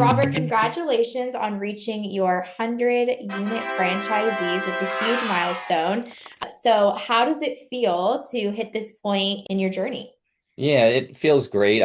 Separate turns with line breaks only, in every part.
Robert, congratulations on reaching your 100 unit franchisees. It's a huge milestone. So, how does it feel to hit this point in your journey?
Yeah, it feels great.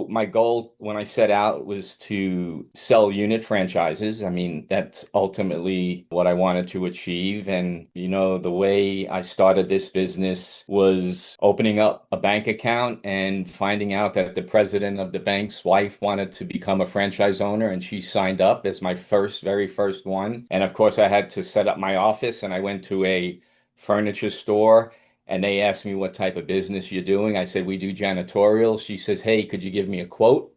My goal when I set out was to sell unit franchises. I mean, that's ultimately what I wanted to achieve. And, the way I started this business was opening up a bank account and finding out that the president of the bank's wife wanted to become a franchise owner, and she signed up as my very first one. And of course, I had to set up my office, and I went to a furniture store and they asked me what type of business you're doing. I said, we do janitorial. She says, hey, could you give me a quote?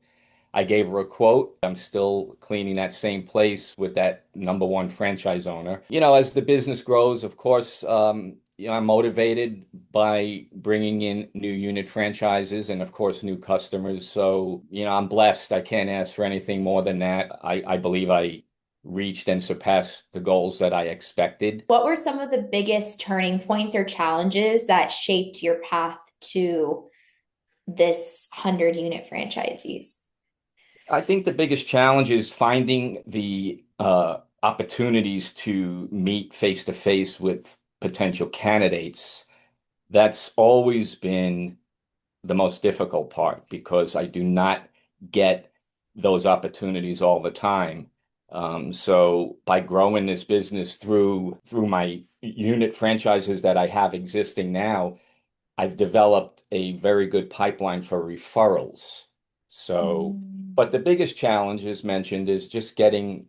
I gave her a quote. I'm still cleaning that same place with that number one franchise owner. As the business grows, of course, I'm motivated by bringing in new unit franchises and, of course, new customers. So, I'm blessed. I can't ask for anything more than that. I believe I reached and surpassed the goals that I expected.
What were some of the biggest turning points or challenges that shaped your path to this 100 unit franchisees?
I think the biggest challenge is finding the opportunities to meet face to face with potential candidates. That's always been the most difficult part because I do not get those opportunities all the time. So by growing this business through my unit franchises that I have existing now, I've developed a very good pipeline for referrals. So,
Mm.
but the biggest challenge, as mentioned, is just getting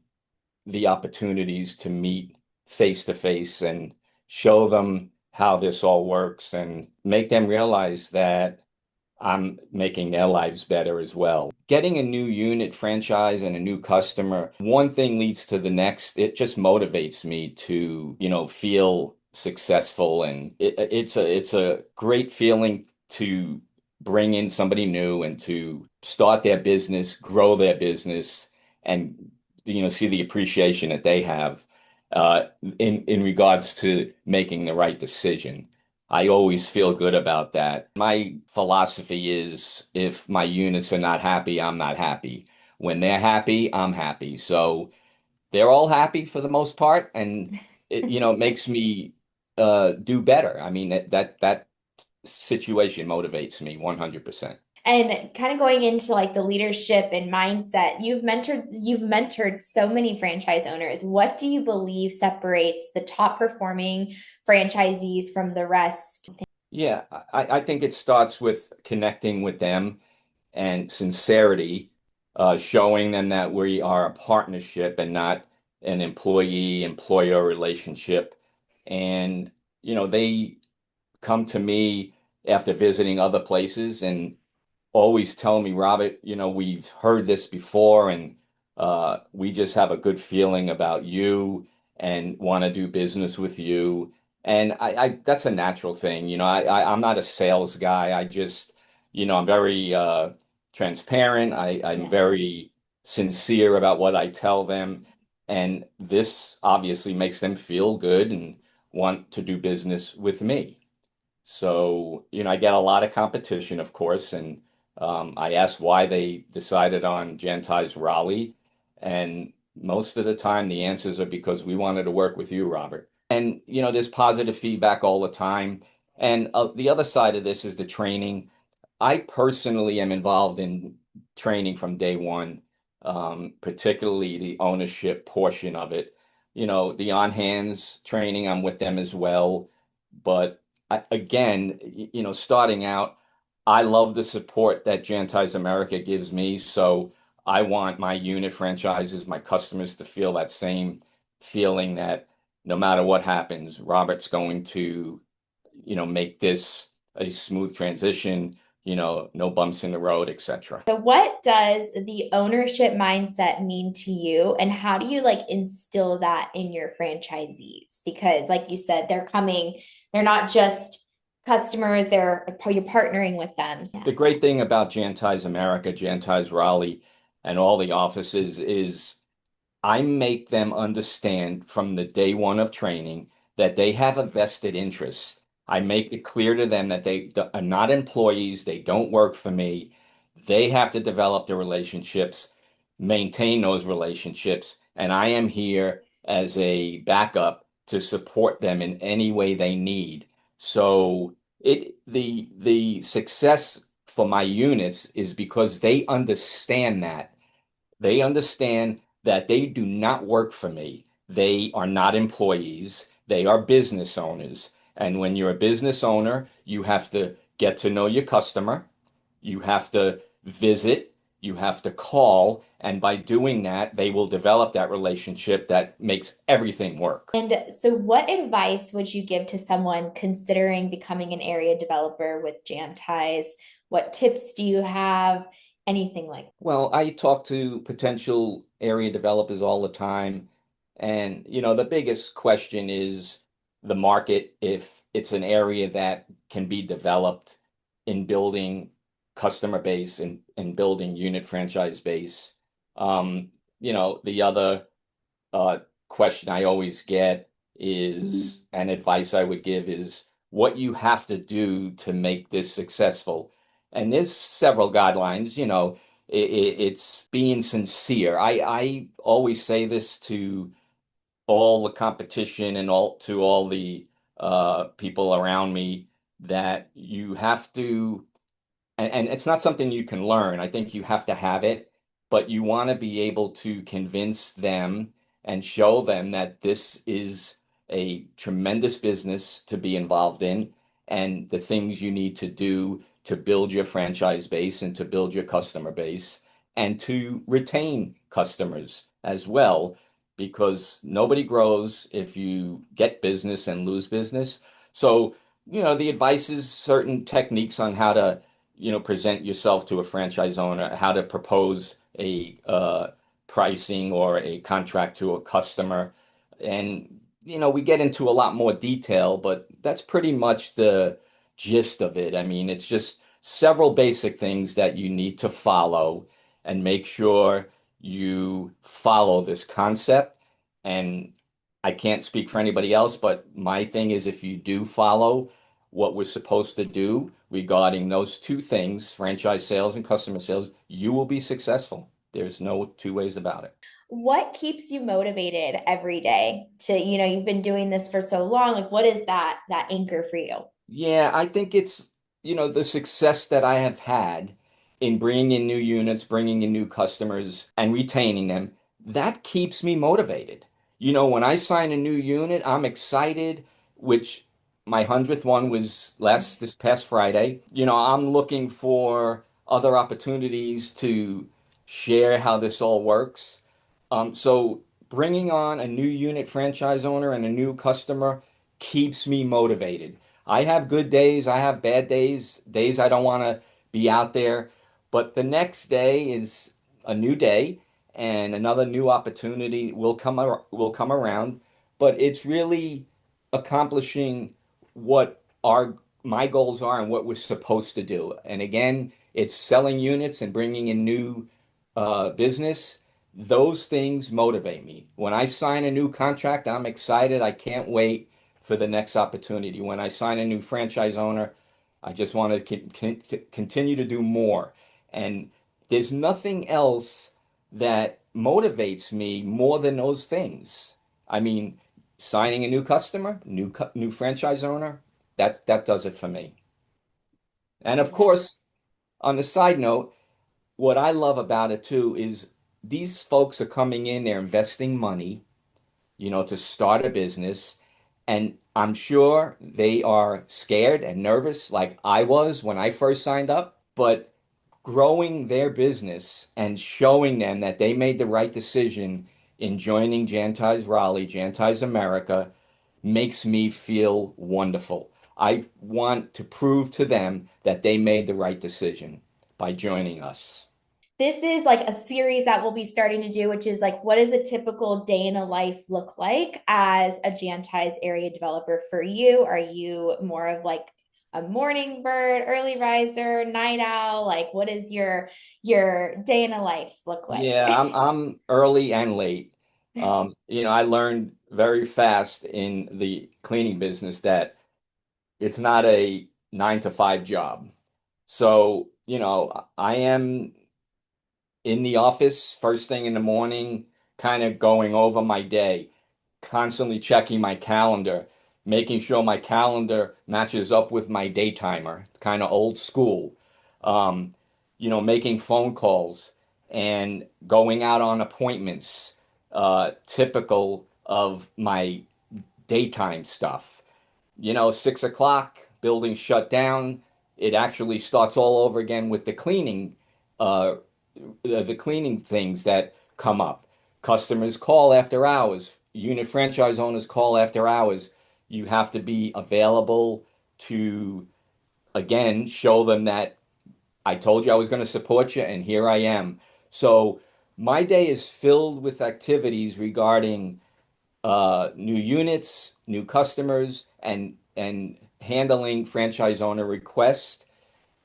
the opportunities to meet face to face and show them how this all works and make them realize that I'm making their lives better as well. Getting a new unit franchise and a new customer, one thing leads to the next. It just motivates me to, feel successful, and it's a great feeling to bring in somebody new and to start their business, grow their business, and see the appreciation that they have in regards to making the right decision. I always feel good about that. My philosophy is if my units are not happy, I'm not happy. When they're happy, I'm happy. So they're all happy for the most part, and it makes me do better. I mean that situation motivates me 100%.
And kind of going into like the leadership and mindset, you've mentored so many franchise owners. What do you believe separates the top performing franchisees from the rest?
Yeah, I think it starts with connecting with them and sincerity, showing them that we are a partnership and not an employee-employer relationship. And, they come to me after visiting other places and always tell me, Robert, we've heard this before and we just have a good feeling about you and want to do business with you. And I that's a natural thing. I'm not a sales guy. I just, I'm very transparent. I'm
Yeah.
very sincere about what I tell them. And this obviously makes them feel good and want to do business with me. So, I get a lot of competition, of course, and I asked why they decided on Jantize Raleigh, and most of the time the answers are because we wanted to work with you, Robert. And, there's positive feedback all the time. And the other side of this is the training. I personally am involved in training from day one, particularly the ownership portion of it. The on-hands training, I'm with them as well. But again, starting out, I love the support that Jantize America gives me. So I want my unit franchises, my customers to feel that same feeling that no matter what happens, Robert's going to, make this a smooth transition, no bumps in the road, etc.
So what does the ownership mindset mean to you, and how do you like instill that in your franchisees? Because like you said, they're not just customers, you're partnering with them.
The great thing about Jantize America, Jantize Raleigh, and all the offices is I make them understand from the day one of training that they have a vested interest. I make it clear to them that they are not employees, they don't work for me. They have to develop the relationships. maintain those relationships, and I am here as a backup to support them in any way they need. So the success for my units is because they understand that. They understand that they do not work for me. They are not employees. They are business owners. And when you're a business owner, you have to get to know your customer. You have to visit. You have to call. And by doing that, they will develop that relationship that makes everything work.
And so, what advice would you give to someone considering becoming an area developer with Jantize? What tips do you have? Anything like
Well, I talk to potential area developers all the time. And, the biggest question is the market, if it's an area that can be developed in building customer base and building unit franchise base. The other uh, question I always get is, and advice I would give is what you have to do to make this successful. And there's several guidelines, it's being sincere. I always say this to all the competition and all the people around me that you have to and it's not something you can learn. I think you have to have it, but you want to be able to convince them and show them that this is a tremendous business to be involved in and the things you need to do to build your franchise base and to build your customer base and to retain customers as well, because nobody grows if you get business and lose business. So, the advice is certain techniques on how to present yourself to a franchise owner, how to propose a pricing or a contract to a customer. And, we get into a lot more detail, but that's pretty much the gist of it. I mean, it's just several basic things that you need to follow and make sure you follow this concept. And I can't speak for anybody else, but my thing is if you do follow what we're supposed to do regarding those two things, franchise sales and customer sales, you will be successful. There's no two ways about it.
what keeps you motivated every day to, you've been doing this for so long. Like, what is that anchor for you?
Yeah, I think it's, the success that I have had in bringing in new units, bringing in new customers, and retaining them. That keeps me motivated. When I sign a new unit, I'm excited, which my 100th one was this past Friday. I'm looking for other opportunities to share how this all works. So bringing on a new unit franchise owner and a new customer keeps me motivated. I have good days, I have bad days, days I don't want to be out there, but the next day is a new day and another new opportunity will come around, but it's really accomplishing what our my goals are and what we're supposed to do. And again, it's selling units and bringing in new business. Those things motivate me. When I sign a new contract, I'm excited. I can't wait for the next opportunity. When I sign a new franchise owner, I just want to continue to do more. And there's nothing else that motivates me more than those things. I mean, signing a new customer, new franchise owner, that does it for me. And of course, on the side note, what I love about it too is these folks are coming in, they're investing money, to start a business. And I'm sure they are scared and nervous like I was when I first signed up, but growing their business and showing them that they made the right decision in joining Jantize Raleigh, Jantize America, makes me feel wonderful. I want to prove to them that they made the right decision by joining us.
This is like a series that we'll be starting to do, which is like, what does a typical day in a life look like as a Jantize area developer for you? Are you more of like a morning bird, early riser, night owl? Like, what does your day in a life look like?
Yeah, I'm early and late. I learned very fast in the cleaning business that it's not a 9 to 5 job. So, I am in the office first thing in the morning, kind of going over my day, constantly checking my calendar, making sure my calendar matches up with my day timer, kind of old school. Um, Making phone calls and going out on appointments, typical of my daytime stuff. 6 o'clock, building shut down. It actually starts all over again with uh, the cleaning things that come up. Customers call after hours. Unit franchise owners call after hours. You have to be available to, again, show them that I told you I was going to support you, and here I am. So my day is filled with activities regarding new units, new customers, and handling franchise owner requests.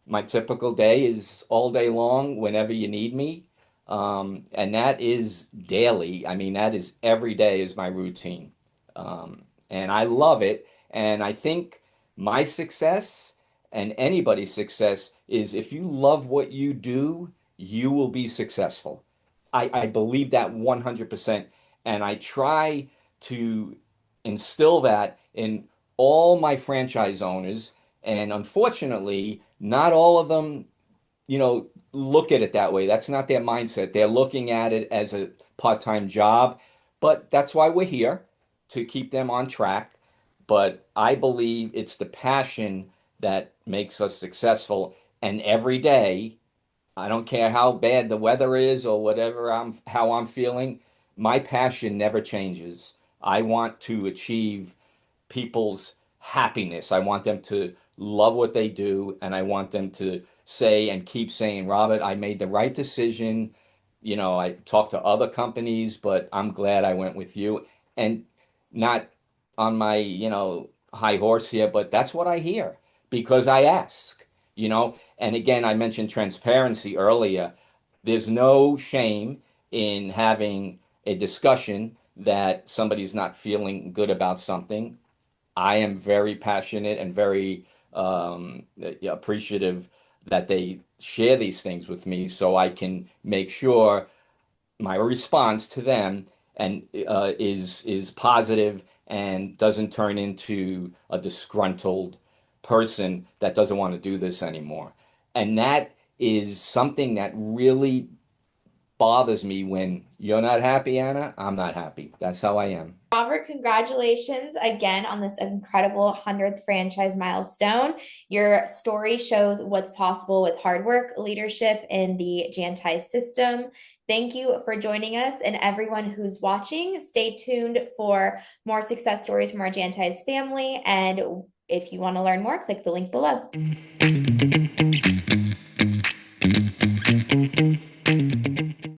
My typical day is all day long whenever you need me. And that is daily. I mean, that is every day is my routine. And I love it. And I think my success and anybody's success is if you love what you do, you will be successful. I believe that 100%. And I try to instill that in all my franchise owners. And unfortunately, not all of them, look at it that way. That's not their mindset. They're looking at it as a part-time job, but that's why we're here to keep them on track. But I believe it's the passion that makes us successful. And every day, I don't care how bad the weather is or whatever how I'm feeling, my passion never changes. I want to achieve people's happiness. I want them to love what they do, and I want them to say and keep saying, Robert, I made the right decision. I talked to other companies, but I'm glad I went with you. And not on my, high horse here, but that's what I hear because I ask. And again, I mentioned transparency earlier. There's no shame in having a discussion that somebody's not feeling good about something. I am very passionate and very appreciative that they share these things with me so I can make sure my response to them and is positive and doesn't turn into a disgruntled person that doesn't want to do this anymore. And that is something that really bothers me when you're not happy, Anna. I'm not happy. That's how I am.
Robert, congratulations again on this incredible 100th franchise milestone. Your story shows what's possible with hard work, leadership in the Jantize system. Thank you for joining us, and everyone who's watching, stay tuned for more success stories from our Jantize family. And if you want to learn more, click the link below.